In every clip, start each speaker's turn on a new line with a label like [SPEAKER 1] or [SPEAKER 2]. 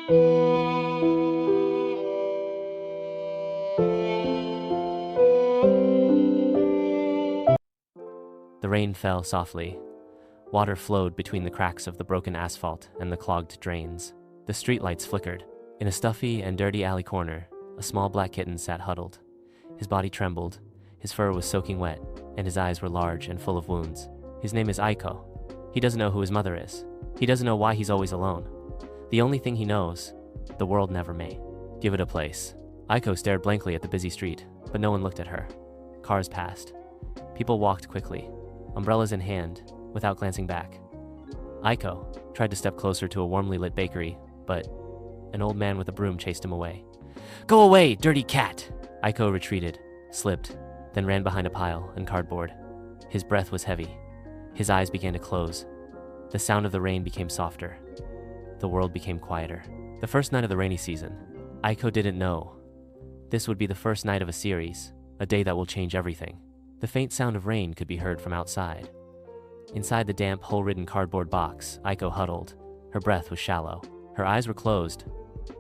[SPEAKER 1] The rain fell softly. Water flowed between the cracks of the broken asphalt and the clogged drains. The streetlights flickered. In a stuffy and dirty alley corner, a small black kitten sat huddled. His body trembled, his fur was soaking wet, and his eyes were large and full of wounds. His name is Aiko. He doesn't know who his mother is. He doesn't know why he's always alone. The only thing he knows, the world never may. Give it a place. Aiko stared blankly at the busy street, but no one looked at her. Cars passed. People walked quickly, umbrellas in hand, without glancing back. Aiko tried to step closer to a warmly lit bakery, but an old man with a broom chased him away. "Go away, dirty cat!" Aiko retreated, slipped, then ran behind a pile and cardboard. His breath was heavy. His eyes began to close. The sound of the rain became softer. The world became quieter. The first night of the rainy season. Aiko didn't know. This would be the first night of a series, a day that will change everything. The faint sound of rain could be heard from outside. Inside the damp, hole-ridden cardboard box, Aiko huddled. Her breath was shallow. Her eyes were closed,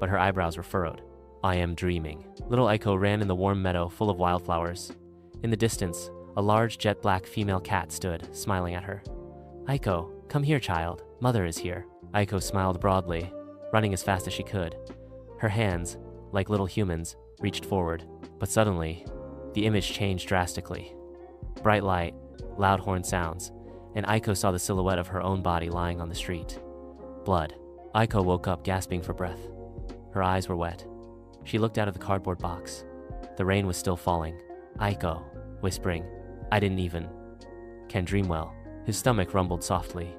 [SPEAKER 1] but her eyebrows were furrowed. "I am dreaming." Little Aiko ran in the warm meadow full of wildflowers. In the distance, a large jet-black female cat stood, smiling at her. "Aiko, come here, child. Mother is here." Aiko smiled broadly, running as fast as she could. Her hands, like little humans, reached forward. But suddenly, the image changed drastically. Bright light, loud horn sounds, and Aiko saw the silhouette of her own body lying on the street. Blood. Aiko woke up gasping for breath. Her eyes were wet. She looked out of the cardboard box. The rain was still falling. Aiko, whispering, "I didn't even can dream well." His stomach rumbled softly.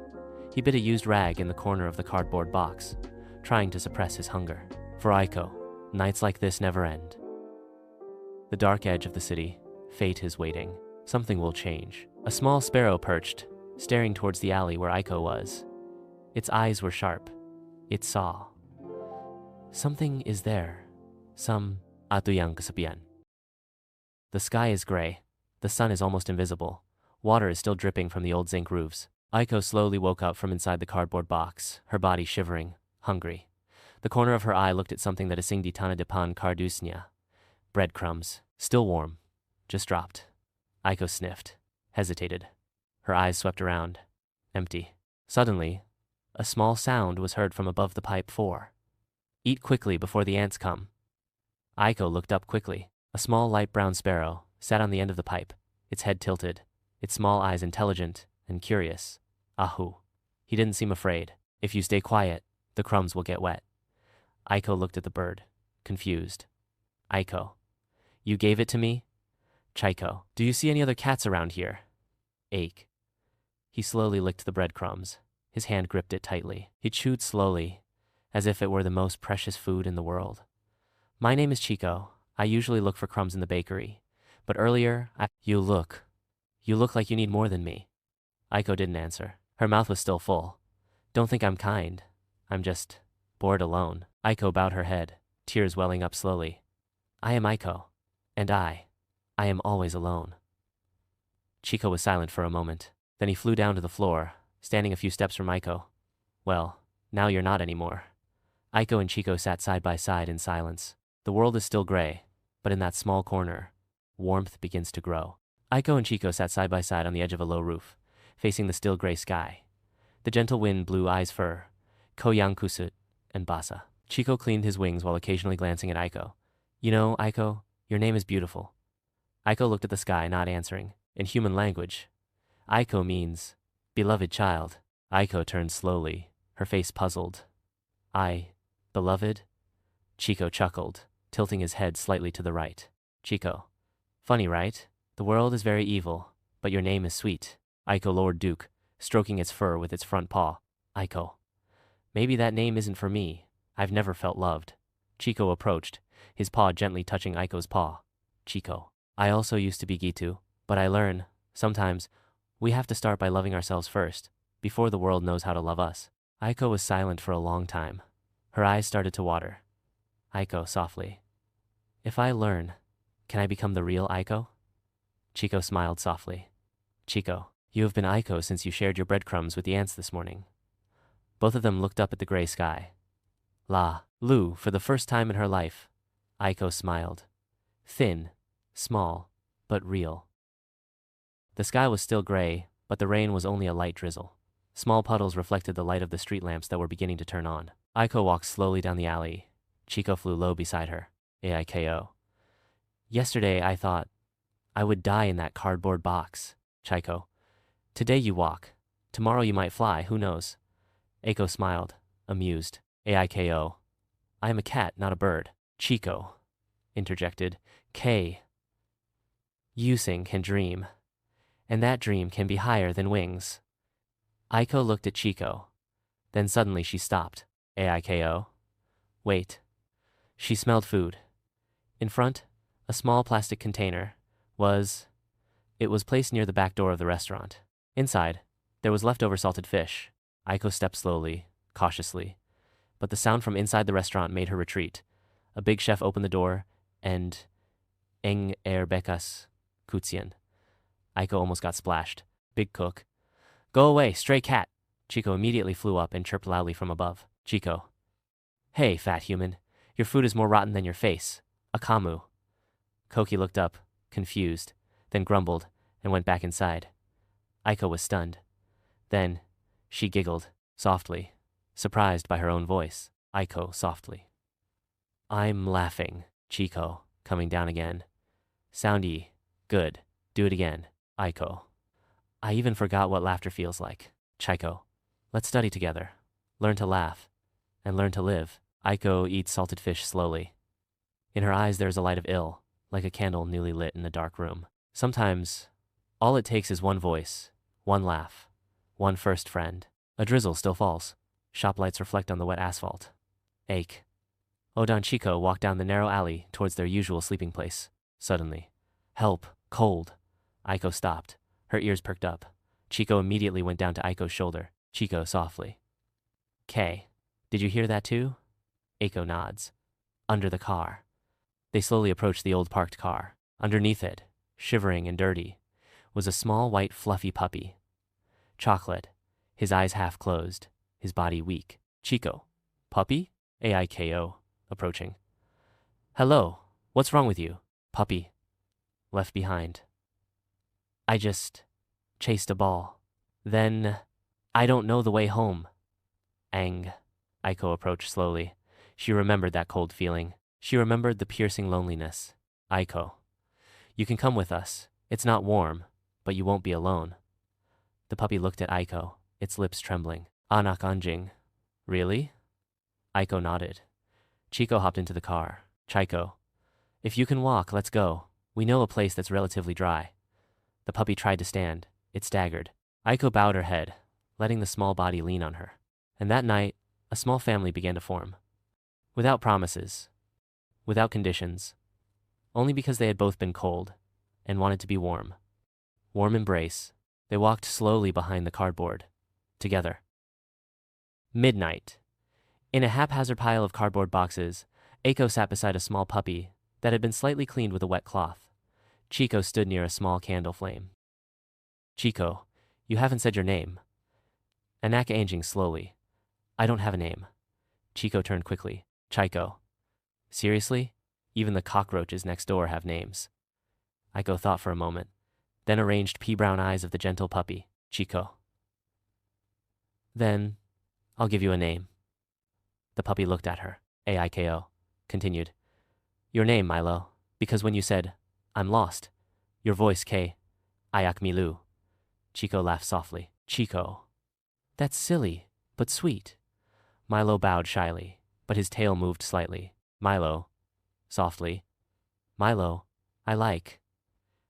[SPEAKER 1] He bit a used rag in the corner of the cardboard box, trying to suppress his hunger. For Aiko, nights like this never end. The dark edge of the city, fate is waiting. Something will change. A small sparrow perched, staring towards the alley where Aiko was. Its eyes were sharp. It saw. Something is there. Some atuyang kasapian. The sky is gray. The sun is almost invisible. Water is still dripping from the old zinc roofs. Aiko slowly woke up from inside the cardboard box, her body shivering, hungry. The corner of her eye looked at something that asing di tana depan kardusnya. Breadcrumbs, still warm, just dropped. Aiko sniffed, hesitated. Her eyes swept around, empty. Suddenly, a small sound was heard from above the pipe 4. "Eat quickly before the ants come." Aiko looked up quickly. A small light brown sparrow sat on the end of the pipe, its head tilted, its small eyes intelligent and curious. Ahu. He didn't seem afraid. "If you stay quiet, the crumbs will get wet." Aiko looked at the bird, confused. "Aiko, you gave it to me?" "Chaiko, do you see any other cats around here?" "Ache." He slowly licked the breadcrumbs. His hand gripped it tightly. He chewed slowly, as if it were the most precious food in the world. "My name is Chico. I usually look for crumbs in the bakery. But earlier, You look like you need more than me." Aiko didn't answer. Her mouth was still full. "Don't think I'm kind. I'm just bored alone." Aiko bowed her head, tears welling up slowly. "I am Aiko, and I am always alone." Chico was silent for a moment. Then he flew down to the floor, standing a few steps from Aiko. "Well, now you're not anymore." Aiko and Chico sat side by side in silence. The world is still gray, but in that small corner, warmth begins to grow. Aiko and Chico sat side by side on the edge of a low roof, facing the still gray sky. The gentle wind blew Ai's fur, koyang kusut, and basa. Chico cleaned his wings while occasionally glancing at Aiko. "You know, Aiko, your name is beautiful." Aiko looked at the sky, not answering. In human language, Aiko means beloved child. Aiko turned slowly, her face puzzled. Beloved?" Chico chuckled, tilting his head slightly to the right. "Chico, funny, right? The world is very evil, but your name is sweet." Aiko lowered Duke, stroking its fur with its front paw. "Aiko, maybe that name isn't for me. I've never felt loved." Chico approached, his paw gently touching Aiko's paw. "Chico, I also used to be Gitu, but I learn, sometimes, we have to start by loving ourselves first, before the world knows how to love us." Aiko was silent for a long time. Her eyes started to water. Aiko softly. "If I learn, can I become the real Aiko?" Chico smiled softly. "Chico, you have been Aiko since you shared your breadcrumbs with the ants this morning." Both of them looked up at the gray sky. "La, Lou, for the first time in her life. Aiko smiled. Thin, small, but real. The sky was still gray, but the rain was only a light drizzle. Small puddles reflected the light of the street lamps that were beginning to turn on. Aiko walked slowly down the alley. Chico flew low beside her. Aiko. Yesterday I thought I would die in that cardboard box. Chico. Today you walk. Tomorrow you might fly, who knows? Aiko smiled, amused. Aiko. I am a cat, not a bird. Chico interjected. K. Using can dream. And that dream can be higher than wings. Aiko looked at Chico. Then suddenly she stopped. Aiko. Wait. She smelled food. In front, a small plastic container It was placed near the back door of the restaurant. Inside, there was leftover salted fish. Aiko stepped slowly, cautiously. But the sound from inside the restaurant made her retreat. A big chef opened the door, and Eng bekas kutsien. Aiko almost got splashed. Big cook. Go away, stray cat! Chico immediately flew up and chirped loudly from above. Chico. Hey, fat human. Your food is more rotten than your face. Akamu. Koki looked up, confused, then grumbled, and went back inside. Aiko was stunned. Then, she giggled, softly, surprised by her own voice. Aiko, softly. I'm laughing. Chico, coming down again. Soundy. Good. Do it again. Aiko. I even forgot what laughter feels like. Chico. Let's study together. Learn to laugh. And learn to live. Aiko eats salted fish slowly. In her eyes there is a light of ill, like a candle newly lit in a dark room. Sometimes, all it takes is one voice, one laugh, one first friend. A drizzle still falls. Shop lights reflect on the wet asphalt. Ache. Oda and Chico walk down the narrow alley towards their usual sleeping place. Suddenly. Help. Cold. Aiko stopped. Her ears perked up. Chico immediately went down to Aiko's shoulder. Chico softly. Kay. Did you hear that too? Aiko nods. Under the car. They slowly approached the old parked car. Underneath it, shivering and dirty, was a small white fluffy puppy. Chocolate, his eyes half closed, his body weak. Chico. Puppy? Aiko, approaching. Hello, what's wrong with you? Puppy. Left behind. I just chased a ball. Then, I don't know the way home. Ang. Aiko approached slowly. She remembered that cold feeling. She remembered the piercing loneliness. Aiko. You can come with us. It's not warm, but you won't be alone. The puppy looked at Aiko, its lips trembling. Anak anjing. Really? Aiko nodded. Chico hopped into the car. Chico. If you can walk, let's go. We know a place that's relatively dry. The puppy tried to stand. It staggered. Aiko bowed her head, letting the small body lean on her. And that night, a small family began to form. Without promises. Without conditions. Only because they had both been cold and wanted to be warm. Warm embrace. They walked slowly behind the cardboard. Together. Midnight. In a haphazard pile of cardboard boxes, Aiko sat beside a small puppy that had been slightly cleaned with a wet cloth. Chico stood near a small candle flame. Chico, you haven't said your name. Anak aging slowly. I don't have a name. Chico turned quickly. Chico. Seriously? Even the cockroaches next door have names. Aiko thought for a moment, then arranged pea-brown eyes of the gentle puppy. Chico. Then, I'll give you a name. The puppy looked at her. Aiko. Continued. Your name, Milo, because when you said, I'm lost, your voice, K. Ayak Milu. Chico laughed softly. Chico. That's silly, but sweet. Milo bowed shyly, but his tail moved slightly. Milo. Softly. Milo, I like.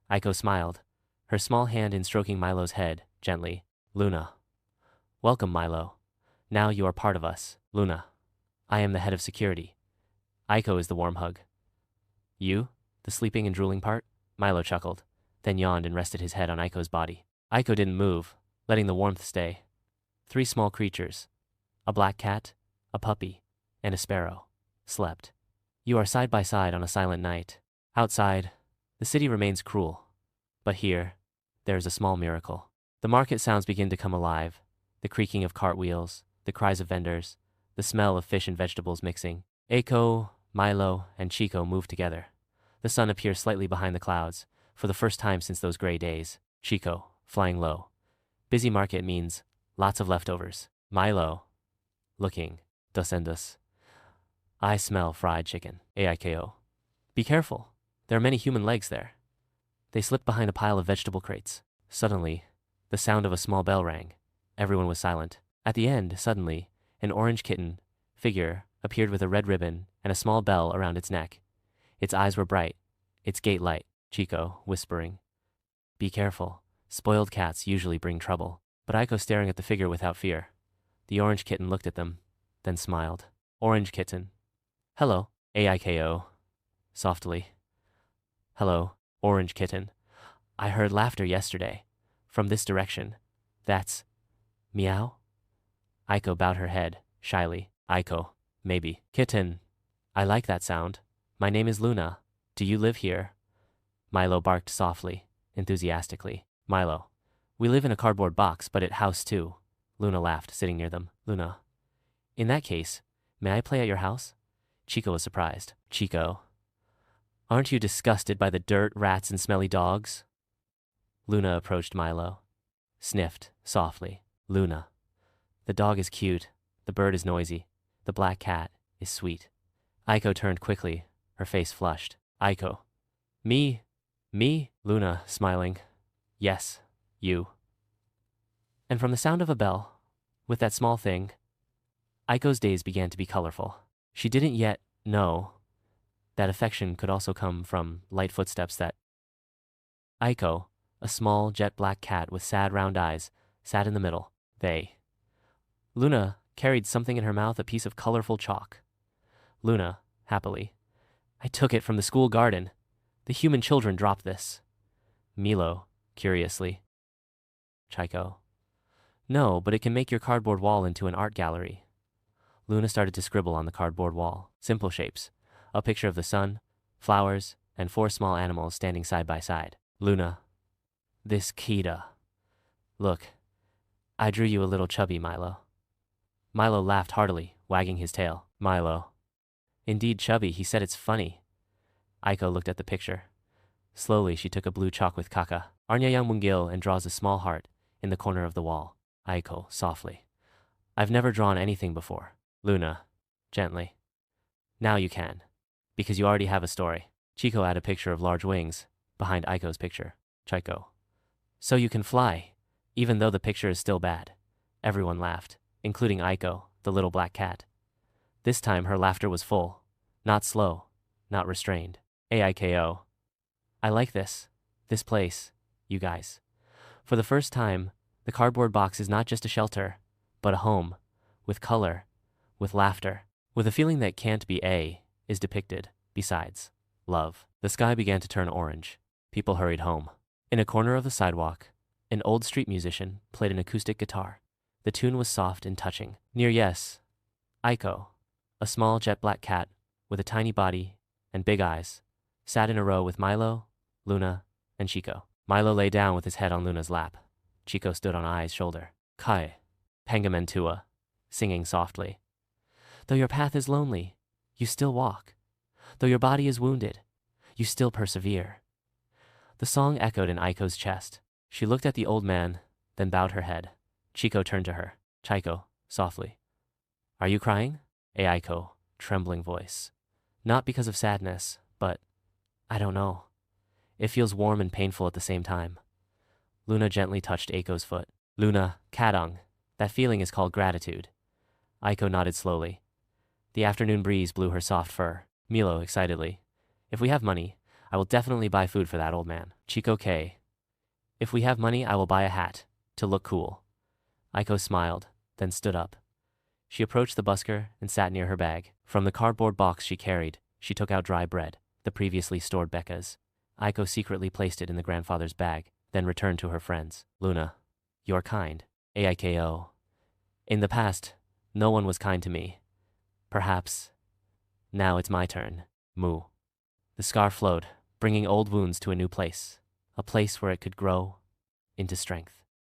[SPEAKER 1] Aiko smiled, her small hand in stroking Milo's head, gently. Luna. Welcome, Milo. Now you are part of us. Luna. I am the head of security. Aiko is the warm hug. You? The sleeping and drooling part? Milo chuckled, then yawned and rested his head on Aiko's body. Aiko didn't move, letting the warmth stay. 3 small creatures, a black cat, a puppy, and a sparrow, slept. You are side by side on a silent night. Outside, the city remains cruel. But here, there is a small miracle. The market sounds begin to come alive, the creaking of cartwheels, the cries of vendors, the smell of fish and vegetables mixing. Aiko, Milo, and Chico moved together. The sun appeared slightly behind the clouds, for the first time since those gray days. Chico, flying low. Busy market means lots of leftovers. Milo, looking, dos and dos. I smell fried chicken. Aiko. Be careful. There are many human legs there. They slipped behind a pile of vegetable crates. Suddenly, the sound of a small bell rang. Everyone was silent. At the end, suddenly, an orange kitten figure appeared with a red ribbon and a small bell around its neck. Its eyes were bright, its gait light. Chico, whispering. Be careful. Spoiled cats usually bring trouble. But Aiko staring at the figure without fear. The orange kitten looked at them, then smiled. Orange kitten. Hello. Aiko. Softly. Hello, orange kitten. I heard laughter yesterday. From this direction. That's... meow? Aiko bowed her head, shyly. Aiko, maybe. Kitten. I like that sound. My name is Luna. Do you live here? Milo barked softly, enthusiastically. Milo. We live in a cardboard box, but at house too. Luna laughed, sitting near them. Luna. In that case, may I play at your house? Chico was surprised. Chico. Aren't you disgusted by the dirt, rats, and smelly dogs? Luna approached Milo. Sniffed, softly. Luna. The dog is cute. The bird is noisy. The black cat is sweet. Aiko turned quickly, her face flushed. Aiko. Me? Me? Luna, smiling. Yes, you. And from the sound of a bell, with that small thing, Aiko's days began to be colorful. She didn't yet know that affection could also come from light footsteps that... Aiko, a small jet black cat with sad round eyes, sat in the middle. Luna carried something in her mouth, a piece of colorful chalk. Luna, happily. I took it from the school garden. The human children dropped this. Milo, curiously. Chico. No, but it can make your cardboard wall into an art gallery. Luna started to scribble on the cardboard wall. Simple shapes. A picture of the sun, flowers, and 4 small animals standing side by side. Luna. This Kita. Look, I drew you a little chubby, Milo. Milo laughed heartily, wagging his tail. Milo. Indeed chubby, he said it's funny. Aiko looked at the picture. Slowly, she took a blue chalk with kaka. Arnyayang mungil and draws a small heart in the corner of the wall. Aiko, softly. I've never drawn anything before. Luna, gently. Now you can, because you already have a story. Chico had a picture of large wings behind Aiko's picture. Chico. So you can fly, even though the picture is still bad. Everyone laughed, including Aiko, the little black cat. This time her laughter was full, not slow, not restrained. Aiko. I like this place, you guys. For the first time, the cardboard box is not just a shelter, but a home, with color, with laughter, with a feeling that can't be is depicted, besides love. The sky began to turn orange. People hurried home. In a corner of the sidewalk, an old street musician played an acoustic guitar. The tune was soft and touching. Near Aiko, a small jet black cat with a tiny body and big eyes, sat in a row with Milo, Luna, and Chico. Milo lay down with his head on Luna's lap. Chico stood on Ai's shoulder. Kai, Pangamentua, singing softly. Though your path is lonely, you still walk. Though your body is wounded, you still persevere. The song echoed in Aiko's chest. She looked at the old man, then bowed her head. Chico turned to her. Chico, softly. Are you crying? Aiko, trembling voice. Not because of sadness, but I don't know. It feels warm and painful at the same time. Luna gently touched Aiko's foot. Luna, Kadang. That feeling is called gratitude. Aiko nodded slowly. The afternoon breeze blew her soft fur. Milo, excitedly. If we have money, I will definitely buy food for that old man. Chico K. If we have money, I will buy a hat, to look cool. Aiko smiled, then stood up. She approached the busker and sat near her bag. From the cardboard box she carried, she took out dry bread, the previously stored Becca's. Aiko secretly placed it in the grandfather's bag, then returned to her friends. Luna, you're kind. Aiko. In the past, no one was kind to me. Perhaps, now it's my turn. Moo. The scar flowed, bringing old wounds to a new place, a place where it could grow into strength.